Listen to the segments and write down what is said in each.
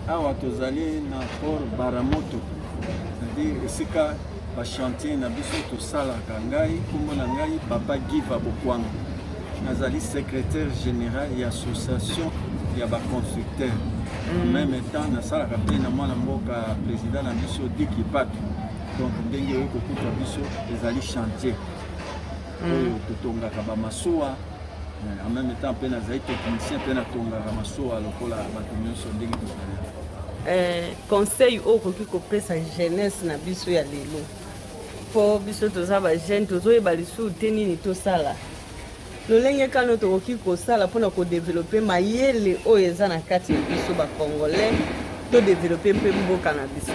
awa tozali na port Baramoto, c'est-à-dire esika ba chantier na biso tosalaka. Ngai kombo na ngai Papa Giva Bokwanga, nazali secrétaire général ya association ya ba constructeur. En même temps nasalaka mpe na mwana mboka président na biso Diki Pato. Donc ndenge oyo kokuta biso ezali chantier oyo totongaka ba masuwa. En même temps mpe nazali technicien mpe natongaka masuwa lokola bato nyonso ndenge tozali. Conseil okoki kopesa jeunesse na biso ya lelo po biso toza ba jeune tozoyeba lisusu te nini tosala lolenge kano tokoki kosala mpona kodevelope mayele oyo eza na kati ya biso bacongolais todevelope mpe mboka na biso.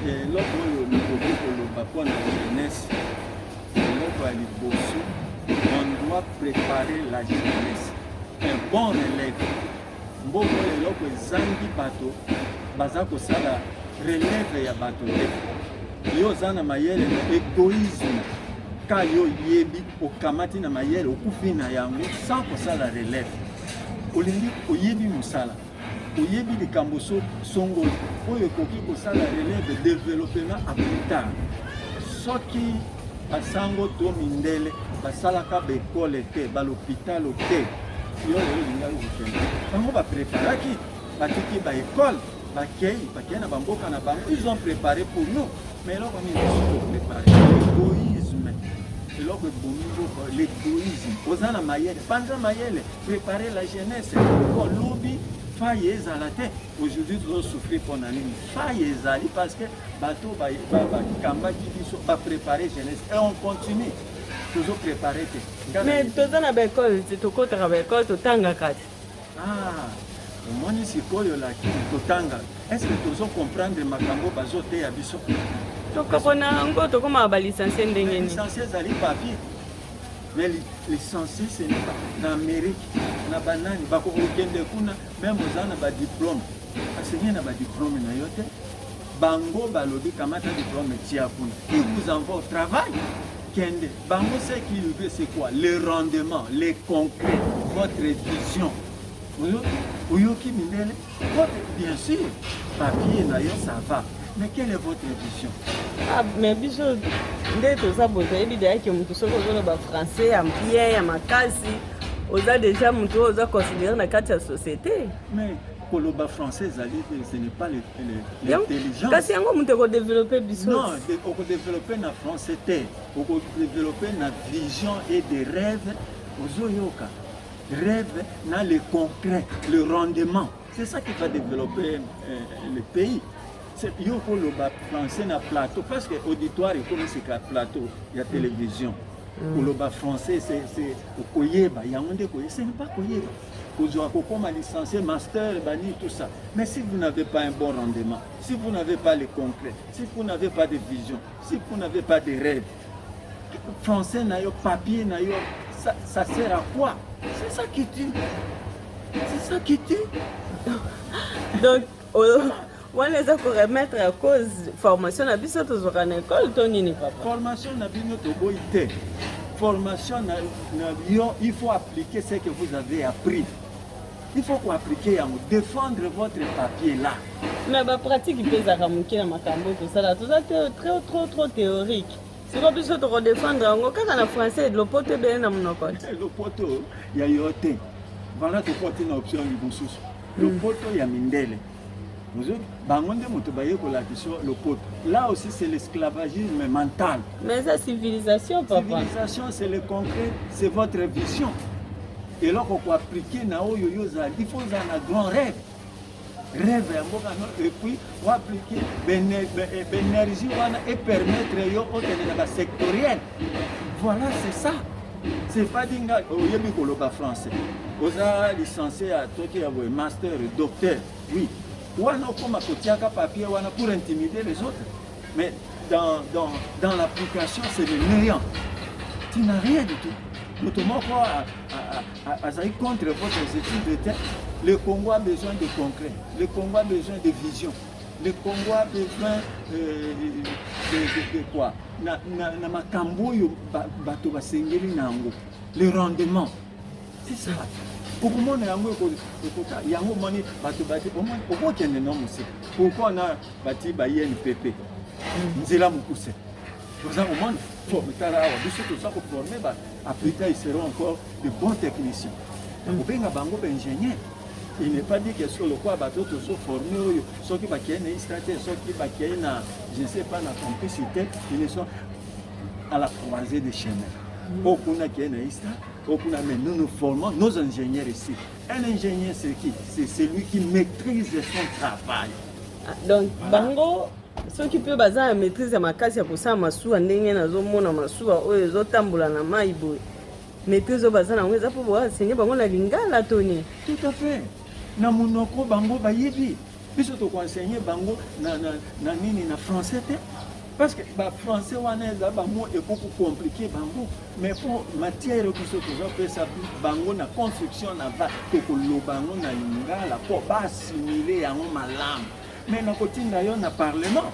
Eloko oyo nakoki koloba mpona jeunesse, eloko ya liboso, on doit préparer la jeunesse, un bon relève. Mboka oyo eloko ezangi bato baza kosala relève ya bato te. Yo oza na mayele na égoïsme, ka yo yebi okamati na mayele okufi na yango sans kosala relève. Olingi oyebi mosala, oyebi likambo songoli oyo ekoki kosala relève développement à plus tard. Soki basango to mindele basalaka baekole te balopitalo te, yo lelo lingai kokende bango bapreparaki batiki baekole bakei na bamboka na bango, ils ont préparé pour nous. Mais eloko nini biso préparé l'égoïsme, eloko ebomi mboka l'égoïsme. Oza na mayele panza mayele, préparer la jeunesse po lobi faille ezala te. Aujourd'hui tozosouffrir mpona nini faille ezali parce que bato bakambaki biso bapréparer jeunesse et on continue tozopréparer te. Mais toza na baekole te tokotaka baekole totangaka te. Omoni sikoyo laki totanga, est-ce que tozo comprendre makambo bazoteya biso? Tokokona yango tokoma balicencié ndenge nini? Licencié ezali papier, mais licencié ce n'est pas na Amérique na banani bakokende kuna même oza na badiplôme asenye na badiplôme na yo te, bango balobi kamata diplôme tia kuna, il vous envoie au travail kende. Bango ce qui veut c'est quoi? Le rendement, les concrets, votre vision. Oyoki mindele, bien sûr, papier na yo ça va, mais quelle est votre vision? Mais biso nde toza boto yebi de yake mutu soko ozoloba français ya bien ya makasi oza déjà mutu oza considéré na kati ya société. Mais koloba français ezali ce n'est pas l'intelligence. Kasi yango mutu ekodévelopper biso? Non, okodévelopper na français te, okodévelopper na vision et des rêves ozoyoka. Rêve dans le concret, le rendement. C'est ça qui va développer le pays. Il faut le français na plateau, parce que l'auditoire est comme c'est un plateau, il y a télévision. Pour le français, c'est Koyeba, il y a un de Koyeba, ce n'est pas Koyeba. Vous avez comme licencié, master, bani, tout ça. Mais si vous n'avez pas un bon rendement, si vous n'avez pas le concret, si vous n'avez pas de vision, si vous n'avez pas de rêve, français, papier, ça sert à quoi? C'est ça qui tue. C'est ça qui tue. Donc, on les a pour remettre à cause formation na biso tozora na école to nini papa? Formation na bino to boité. Formation na il faut appliquer ce que vous avez appris. Il faut qu'on applique défendre votre papier là. Mais la pratique il pèse à ramuki na makambo tout ça tout ça trop théorique. C'est pas plus de redéfendre en quand en français le poteau bien na monoko. Le poteau il y a yote. Voilà to poteau na option libususu. Le poteau il y a mindele. Vous bangonde moto baye ko la question le poteau. Là aussi c'est l'esclavagisme mental. Mais la civilisation papa. Civilisation c'est le concret, c'est votre vision. Et là qu'on peut appliquer na oyo yoza, il faut un grand rêve. Rêve et puis on va appliquer l'énergie et permettre yo au sectoriel. Voilà, c'est ça. C'est pas dinga oyebi koloba français. Oza licencié à Tokyo ya master docteur. Oui. Wana koma kotiaka papier wana pour intimider les autres. Mais dans l'application, c'est le néant. Tu n'as rien du tout. Nous tomons contre votre étude. Le Congo a besoin de concret. Le Congo a besoin de vision. Le Congo a besoin de quoi? Na makambo yo bato basengeli nango. Le rendement. C'est ça. okomona yango ekota yango moni bato bati omoni okokende no mosika pourquoi na bati ba INPP nzela mokuse toza omoni tala awa biso toza koforme ba après ils seront encore de bons techniciens obenga bango baingénieur. Il n'est pas dit que sur le quoi bateau tous sont formés, ceux qui bakiennent stratégie, ceux qui bakiennent je ne sais pas la complicité, ils sont à la croisée des chemins. Aucun qui est mais nous formons nos ingénieurs ici. Un ingénieur c'est qui? C'est celui qui maîtrise son travail. Donc bango ceux qui peuvent baser maîtrise ma case ya kosala masuwa ndenge nazomona masuwa oyo ezotambola na mai boye. Maîtrise baza na ngeza po enseigner bango na lingala toni. Tout à fait. Na monoko bango bayebi biso to enseigner bango na nini na français te parce que ba français wana eza ba mot est beaucoup compliqué bango mais pour matière biso to pesa bango na construction na va to ko lobango na lingala po ba assimiler yango malamu mais na kotinda yo na parlement.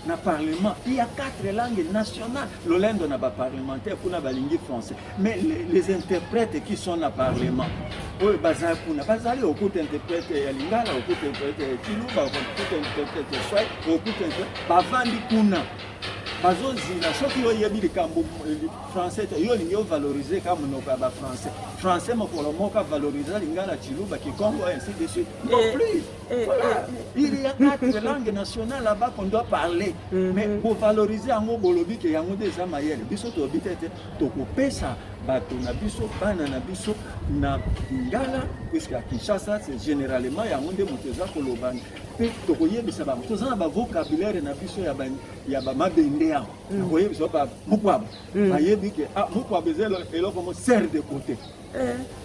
Na parlement, il y a 4 langues nationales. L'Olendo n'a pas parlementaire pour la langue française. Mais les interprètes qui sont dans le parlement, oui, bazar pour na bazali au coup interprète lingala, au coup interprète kiluba, au coup interprète swahili, au coup interprète bavandi kuna. Bazo zina soki yo yebi le cambo français yo lingi valoriser comme no ba français. Français mo kolomoka valoriser lingala kiluba kikongo ainsi de suite. Non plus. Voilà. Il y a 4 langues nationales là-bas qu'on doit parler. Mais pour valoriser yango bolobi ke yango des amayele. Biso to bitete to kopesa bato na biso bana na biso na lingala puisque à Kinshasa c'est généralement yango de moteza kolobani. Pe to koyebisa ba to zana ba vocabulaire na biso ya ba mabende ya. Koyebisa ba mukwabo. Bayebi ke mukwabo ezelo eloko mo serre de côté.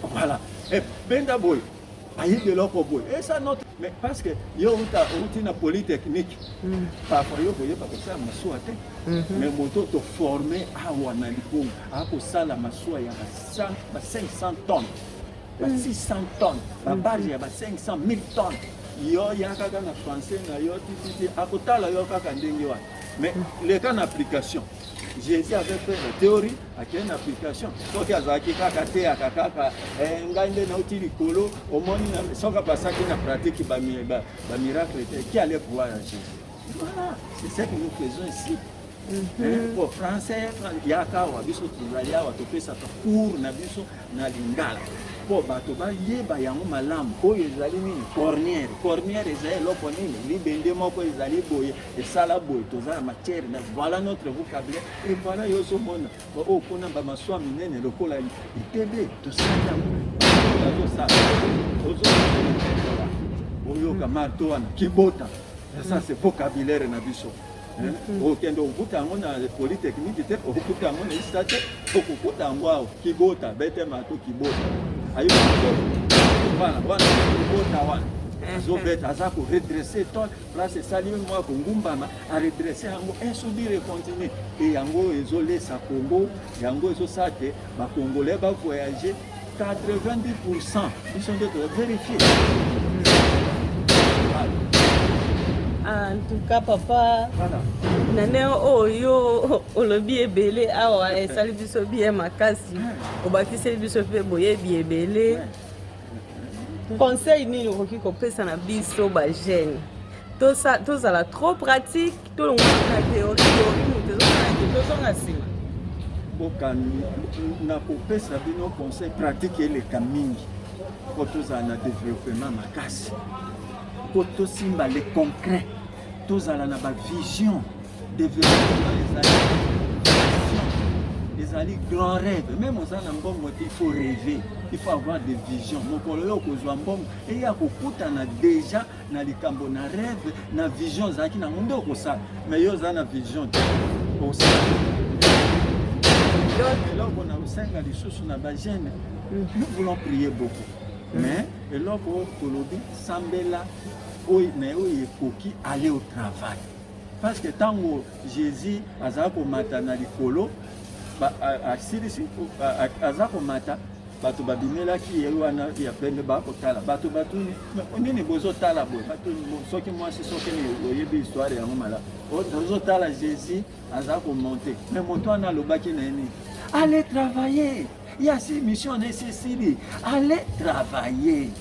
Voilà. Et benda boy de l'autre boy. Et ça notre mais parce que yo uti na polytechnique. Parfois yo boye pas ça masua te. Mais moto to former awa na likongo. Ako sala masua ya 500 tonnes. 600 tonnes. La base ya 500 000 tonnes. Yo ya kaka na français na yo titi akotala yo kaka ndenge wa. Mais les cas d'application. J'ai essayé avec la théorie, avec une application. Donc, il y a des gens qui pratique le miracle qui allait pouvoir agir. Voilà, c'est ce que nous faisons ici. Pour français, il y a des gens qui ont cours na lingala. Pour bato ba yeba yango malamu oyo ezali nini cornière ezali loko nini libende moko ezali boye esala boye tozala matière na voilà notre vocabulaire et voilà yo so mona o kona ba maswa minene lokola itebe tosala ça oyo ka marto wana kibota ça c'est vocabulaire na biso okende okuta yango na polytechnique te okuta yango na istate okukuta yango kibota bete mato kibota ayo voilà voilà kibota wana azobeta aza ko redresser ton place sali moi ko ngumbama a redresser yango insubir continuer et yango ezolesa Congo yango ezosate ba congolais ba voyager 90% ils sont de vérifier. En tout cas, papa, nane oyo olobi ebele awa esali biso bien makasi obakisi biso pe boye bien ebele conseil nini okoki kopesa na biso ba jeune tozala trop pratique tolongona théorie tozonga nsima bokani na kopesa bino conseil pratique eleka mingi po tozala na développement makasi po tosimba le concret tozala na ba vision développement les alliés grand rêve même aux mbongo il faut rêver il faut avoir des visions mokolo yo kozwa mbongo et ya kokutana déjà na likambo na rêve na vision zaki na monde okosala mais yo za na vision osala donc on a osenga lisusu na ba jeune nous voulons prier beaucoup mais eloko tolobi sambela oyo na oyo ekoki aller au travail parce que tango Jésus azala komata na likolo asilisi aza komata bato babimelaki ye wana ya pembe bakotala bato nini bozotala boye bato soki mwasi soki oyebi histoire yango malamu bozotala Jésus aza komonte mais moto wana alobaki na ye nini allez travailler Il y a ces missions nécessaires. Allez travailler.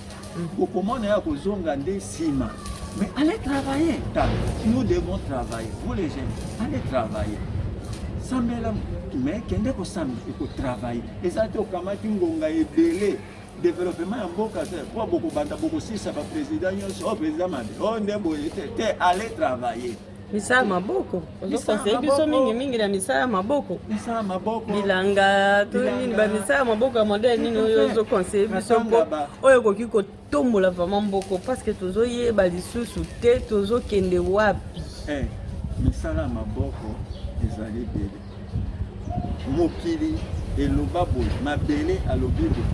Comment on a des cima. Mais allez travailler. Nous devons travailler. Vous les jeunes, allez travailler. Mais il faut travailler. Et ça, c'est comme un délai. Développement en Mboka, pour beaucoup de si ça va président, allez travailler. Misala maboko. Ozokonseyi biso mingi na misala maboko. Misala maboko. Bilanga to nini ba misala maboko modèle nini oyo ozokonseyi biso mpo oyo koki kotombola vraiment mboko parce que tozoyeba lisusu te tozokende wapi. Misala maboko ezali bele. Mokili eloba boye mabele alobi boye.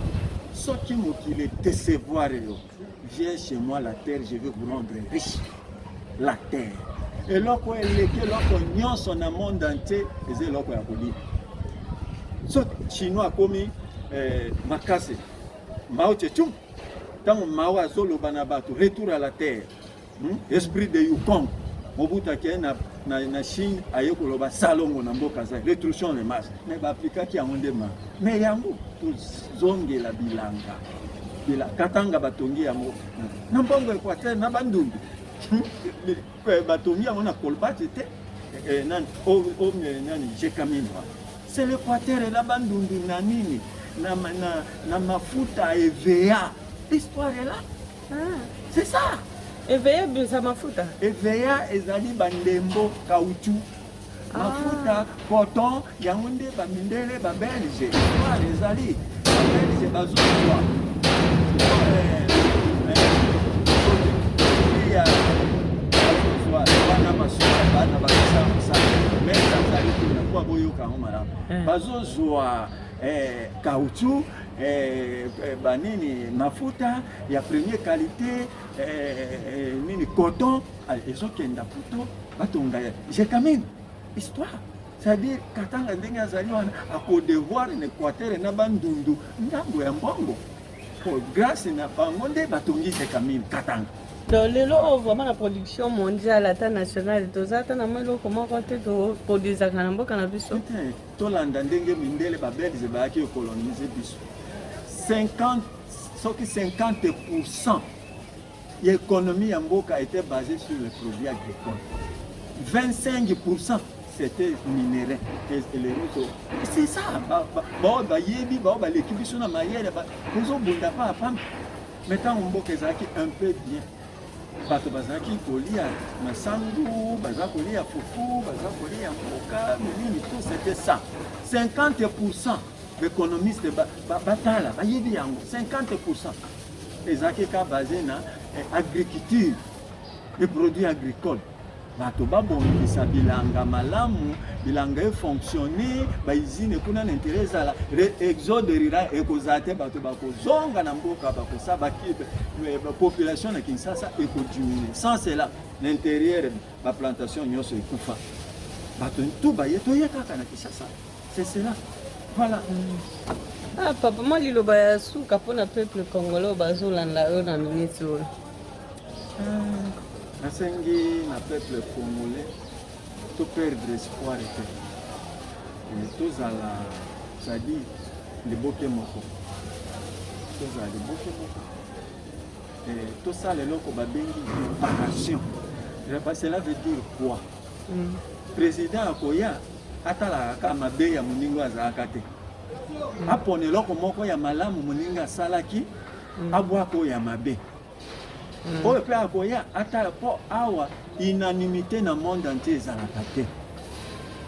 Soki mokili décevoir yo. Viens chez moi la terre, je vais vous rendre riche. La terre. Et loko eleke loko nyonso na monde entier eze loko ya kolia. So chinois komi makase Mao Tse-tung tango Mao azoloba na bato retour à la terre. Esprit de Yukong Mobutu akeye na Chine aye koloba salongo na mboka za rétribution de masse mais ba Afrika ki yango ndema mais yango tozongela bilanga bila katanga batongi yango na mbongo Equateur na bandundu batongi yango na kolbate te nani Jekamine. C'est l'Équateur et la bandundu na nini na mafuta EVA. L'histoire est là. C'est ça. EVA bisa mafuta. EVA ezali bandembo caoutchouc. Mafuta coton yango nde bamindele ba Belge. Histoire ezali Belge bazozwa. Bazozwa caoutchouc banini mafuta ya première qualité nini coton ezokenda puto batonga Jekamine. Histoire c'est-à-dire katanga ndenge azali wana akodevoir na Equateur na bandundu ngambo ya mbongo grâce na bango nde batongi Jekamine katanga. Donc lelo vraiment la production mondiale ata nationale tozata na mwelo comment compter to produire kana mboka na biso tolanda ndenge mindele ba Belge baaki coloniser biso 50% l'économie ya mboka était basée sur les produits agricoles. 25% c'était minerais et les autres. C'est ça. Ba yebi ba l'équipe biso na mayele ba kozo bunda pa pam. Maintenant mboka ezaki un peu bien. Bato bazaki kolia masangu, bazaki kolia fufu, bazaki kolia mboka, mais tout c'était ça. 50% d'économistes batala, bayebi yango 50%. Ezaki ka basé na agriculture, les produits agricoles. Bato babongisa bilanga malamu, bilanga fonctionner, ba usine kuna n'intérêt à la exode rural ekozate bato bakozonga na mboka bakosa bakipe population na Kinshasa ekodiminuer. Sans cela, l'intérieur ba plantation nyoso ekufa. Bato tout baye toyeka kana Kinshasa. C'est cela. Voilà. Ah papa moi liloba ya suka pona peuple congolais bazolanda yo na ministre. Nasengi na peuple congolais to perdre espoir et tozala c'est-à-dire liboke moko tozala liboke moko et tout ça leloko babengi réparation. Cela veut dire quoi? Président akoya atala ka mabe ya moningo azalaka te apone eloko moko ya malamu moningo asalaki abwako ya mabe oyo mpe akoya ata po awa unanimité na monde entier ezalaka te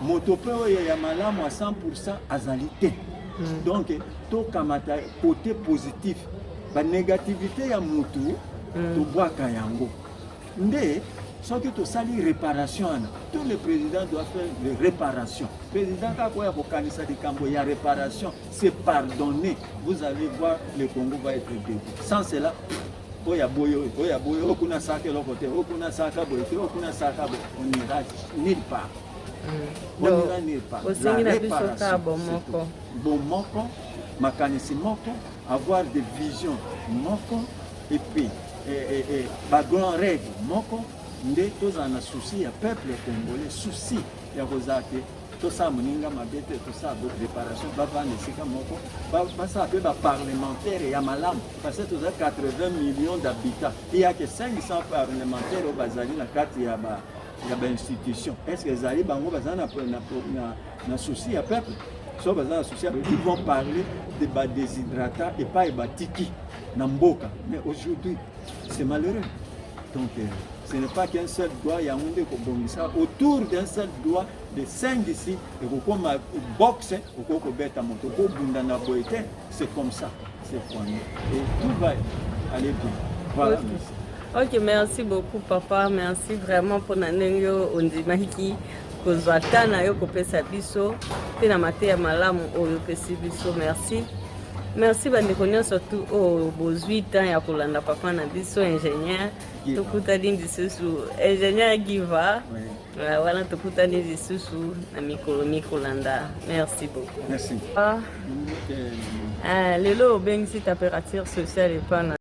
moto mpe oyo ya malamu à 100% azali te. Donc tokamata côté positif banégativité ya motu tobwaka yango nde soki tosali réparation wana tous les présidents doivent faire des réparations. Président kakoya kokanisa likambo ya réparation c'est pardonner. Vous allez voir le Congo va être debout. Sans cela oya boyo okuna saka lokote okuna saka boyote okuna saka on ira nulle part. On ira nulle part. La réparation bon moko makanisi moko avoir des visions moko et puis ba grand rêve moko nde tozana souci ya peuple congolais souci ya kozate tout ça moninga mabete tout ça bo préparation bavanda esika moko basala mpe baparlementaire ya malamu parce que toza 80 millions d'habitants il y a que 500 parlementaires oyo bazali na kati ya bainstitution est ce que ezali bango baza na souci ya peuple so baza na souci ya peuple ils vont parler de badéshydratat epai batiki na mboka mais aujourd'hui c'est malheureux donc ce n'est pas qu'un seul doigt, il y a un monde qui autour d'un seul doigt de 5 ici, et comme boxe, c'est comme ça, c'est poigné. Et tout va aller bien. Voilà. Ok, merci beaucoup papa, merci vraiment pour nanengo ondimaki kozwata na yo kopesa biso pe na mate ya malamu oyo pesi biso merci. Merci bandeko surtout au bozwi temps ya kolanda papa na biso ingénieur tokutani lisusu ingénieur Giva wana tokutani lisusu na mikolo landa merci beaucoup merci lelo obengisi température sociale epa na